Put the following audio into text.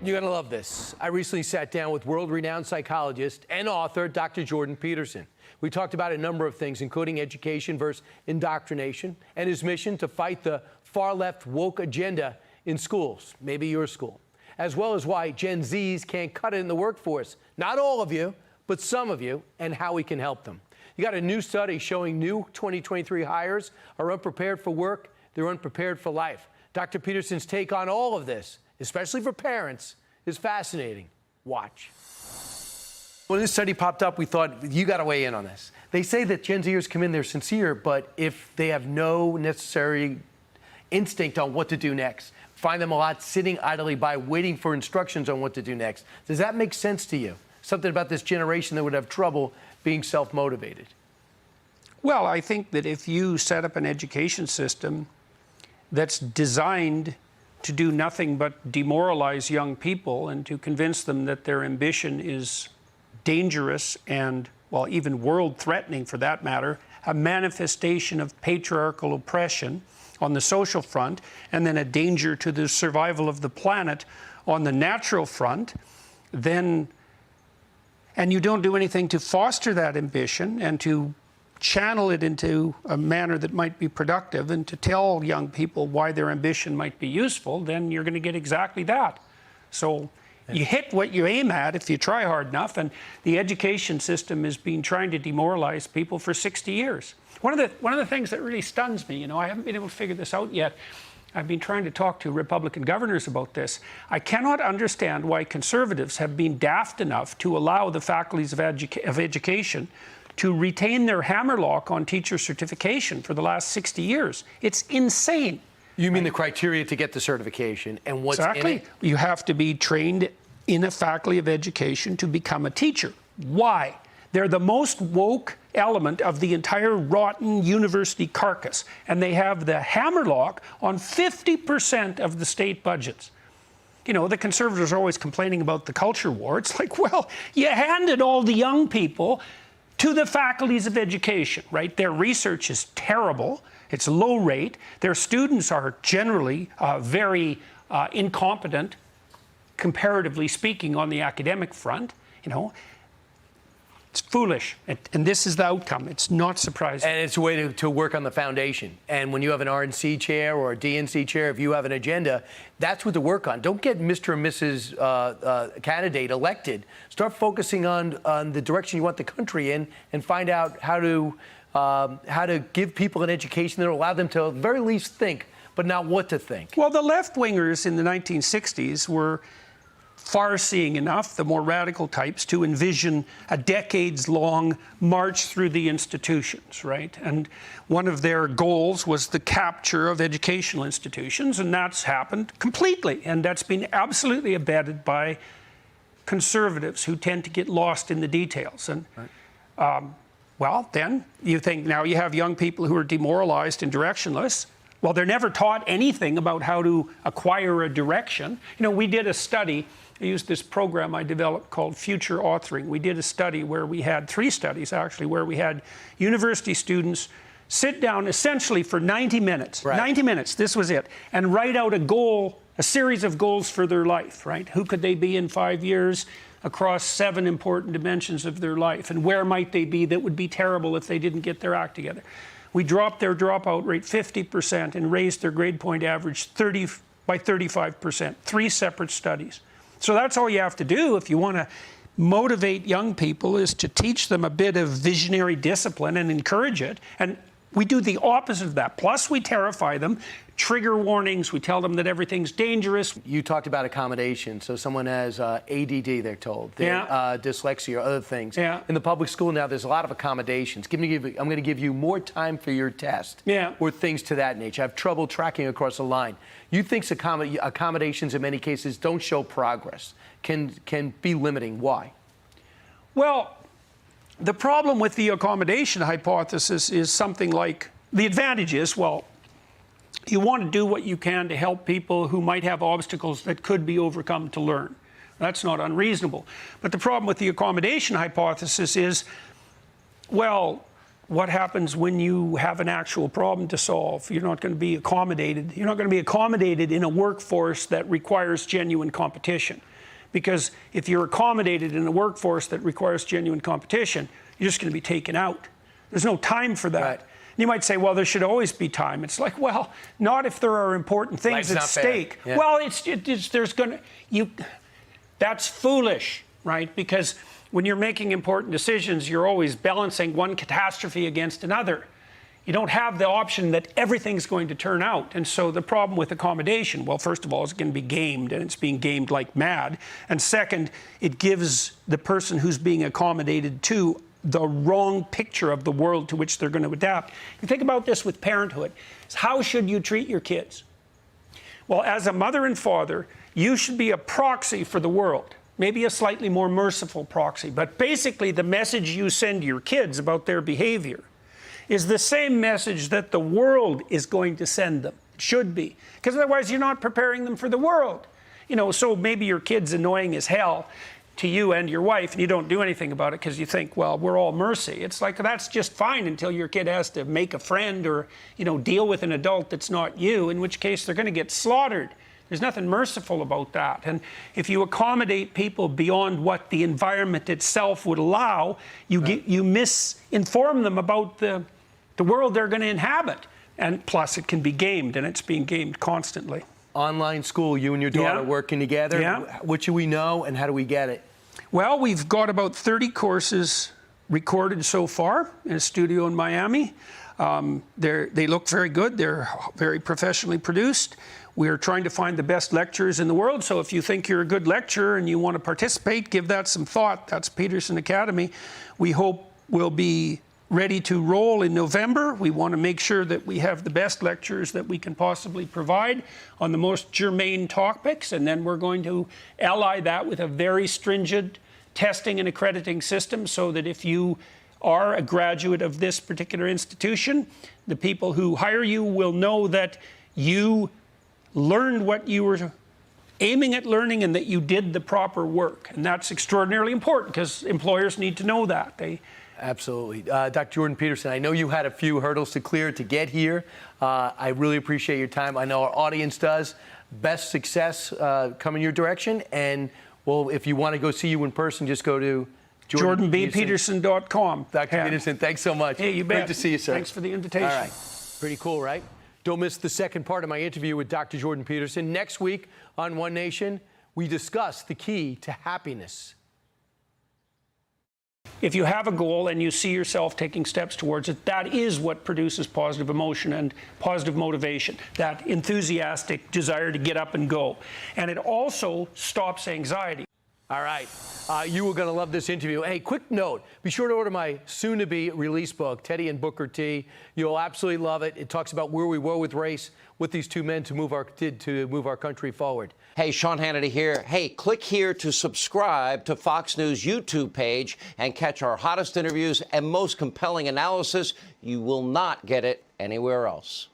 You're going to love this. I recently sat down with world-renowned psychologist and author Dr. Jordan Peterson. We talked about a number of things, including education versus indoctrination, and his mission to fight the far-left woke agenda in schools, maybe your school, as well as why Gen Zs can't cut it in the workforce. Not all of you, but some of you, and how we can help them. You got a new study showing new 2023 hires are unprepared for work, they're unprepared for life. Dr. Peterson's take on all of this, especially for parents, is fascinating. Watch. When this study popped up, we thought, you got to weigh in on this. They say that Gen Zers come in, they're sincere, but if they have no necessary instinct on what to do next, find them a lot sitting idly by waiting for instructions on what to do next. Does that make sense to you? Something about this generation that would have trouble being self-motivated? Well, I think that if you set up an education system that's designed to do nothing but demoralize young people and to convince them that their ambition is dangerous and, well, even world-threatening for that matter, a manifestation of patriarchal oppression on the social front, and then a danger to the survival of the planet on the natural front, then, and you don't do anything to foster that ambition and to channel it into a manner that might be productive and to tell young people why their ambition might be useful, then you're going to get exactly that. So you hit what you aim at if you try hard enough, and the education system has been trying to demoralize people for 60 years. One of the things that really stuns me, you know, I haven't been able to figure this out yet. I've been trying to talk to Republican governors about this. I cannot understand why conservatives have been daft enough to allow the faculties of education to retain their hammerlock on teacher certification for the last 60 years. It's insane. You mean the criteria to get the certification and what's in it? You have to be trained in a faculty of education to become a teacher. Why? They're the most woke element of the entire rotten university carcass, and they have the hammerlock on 50% of the state budgets. You know, the conservatives are always complaining about the culture war. It's like, well, you handed all the young people to the faculties of education, right? Their research is terrible. It's low rate. Their students are generally very incompetent, comparatively speaking, on the academic front. You know, it's foolish, and this is the outcome. It's not surprising. And it's a way to work on the foundation. And when you have an RNC chair or a DNC chair, if you have an agenda, that's what to work on. Don't get Mr. and Mrs. Candidate elected. Start focusing on the direction you want the country in, and find out how to give people an education that will allow them to at the very least think, but not what to think. Well, the left-wingers in the 1960s were far-seeing enough, the more radical types, to envision a decades-long march through the institutions, right? And one of their goals was the capture of educational institutions, and that's happened completely. And that's been absolutely abetted by conservatives who tend to get lost in the details. And well, then you think now you have young people who are demoralized and directionless. Well, they're never taught anything about how to acquire a direction. You know, we did a study. I used this program I developed called Future Authoring. We did a study where we had 3 studies, actually, where we had university students sit down essentially for 90 minutes. Right. 90 minutes, this was it. And write out a goal, a series of goals for their life, right? Who could they be in 5 years across 7 important dimensions of their life? And where might they be that would be terrible if they didn't get their act together? We dropped their dropout rate 50% and raised their grade point average by 35%. 3 separate studies. So that's all you have to do if you want to motivate young people, is to teach them a bit of visionary discipline and encourage it. And we do the opposite of that. Plus, we terrify them. Trigger warnings. We tell them that everything's dangerous. You talked about accommodation. So someone has ADD, they're told. Dyslexia or other things. Yeah. In the public school now, there's a lot of accommodations. I'm going to give you more time for your test. Yeah. Or things to that nature. I have trouble tracking across the line. You think accommodations in many cases don't show progress, can be limiting. Why? Well, the problem with the accommodation hypothesis is something like, the advantage is, well, you want to do what you can to help people who might have obstacles that could be overcome to learn. That's not unreasonable. But the problem with the accommodation hypothesis is, well, what happens when you have an actual problem to solve? You're not going to be accommodated. You're not going to be accommodated in a workforce that requires genuine competition. Because if you're accommodated in a workforce that requires genuine competition, you're just going to be taken out. There's no time for that. Right. You might say, well, there should always be time. It's like, well, not if there are important things at stake. Yeah. Well, that's foolish, right? Because when you're making important decisions, you're always balancing one catastrophe against another. You don't have the option that everything's going to turn out. And so the problem with accommodation, well, first of all, it's going to be gamed, and it's being gamed like mad. And second, it gives the person who's being accommodated to the wrong picture of the world to which they're going to adapt. You think about this with parenthood. How should you treat your kids? Well, as a mother and father, you should be a proxy for the world. Maybe a slightly more merciful proxy. But basically, the message you send to your kids about their behavior is the same message that the world is going to send them. It should be. Because otherwise, you're not preparing them for the world. You know, so maybe your kid's annoying as hell to you and your wife, and you don't do anything about it because you think, well, we're all mercy. It's like, that's just fine until your kid has to make a friend or, you know, deal with an adult that's not you, in which case they're going to get slaughtered. There's nothing merciful about that. And if you accommodate people beyond what the environment itself would allow, you misinform them about the world they're going to inhabit. And plus, it can be gamed, and it's being gamed constantly. Online school, you and your daughter working together. Yeah. What should we know, and how do we get it? Well, we've got about 30 courses recorded so far in a studio in Miami. They look very good. They're very professionally produced. We're trying to find the best lecturers in the world. So if you think you're a good lecturer and you want to participate, give that some thought. That's Peterson Academy. We hope we'll be ready to roll in November. We want to make sure that we have the best lectures that we can possibly provide on the most germane topics, and then we're going to ally that with a very stringent testing and accrediting system so that if you are a graduate of this particular institution, the people who hire you will know that you learned what you were aiming at learning and that you did the proper work. And that's extraordinarily important because employers need to know that. Absolutely. Dr. Jordan Peterson, I know you had a few hurdles to clear to get here. I really appreciate your time. I know our audience does. Best success coming your direction. And, well, if you want to go see you in person, just go to JordanBPeterson.com. Dr. Peterson, thanks so much. Hey, you bet. Great to see you, sir. Thanks for the invitation. All right. Pretty cool, right? Don't miss the second part of my interview with Dr. Jordan Peterson. Next week on One Nation, we discuss the key to happiness. If you have a goal and you see yourself taking steps towards it, that is what produces positive emotion and positive motivation, that enthusiastic desire to get up and go. And it also stops anxiety. All right. You were going to love this interview. Hey, quick note. Be sure to order my soon-to-be release book, Teddy and Booker T. You'll absolutely love it. It talks about where we were with race, what these two men did to move our country forward. Hey, Sean Hannity here. Hey, click here to subscribe to Fox News YouTube page and catch our hottest interviews and most compelling analysis. You will not get it anywhere else.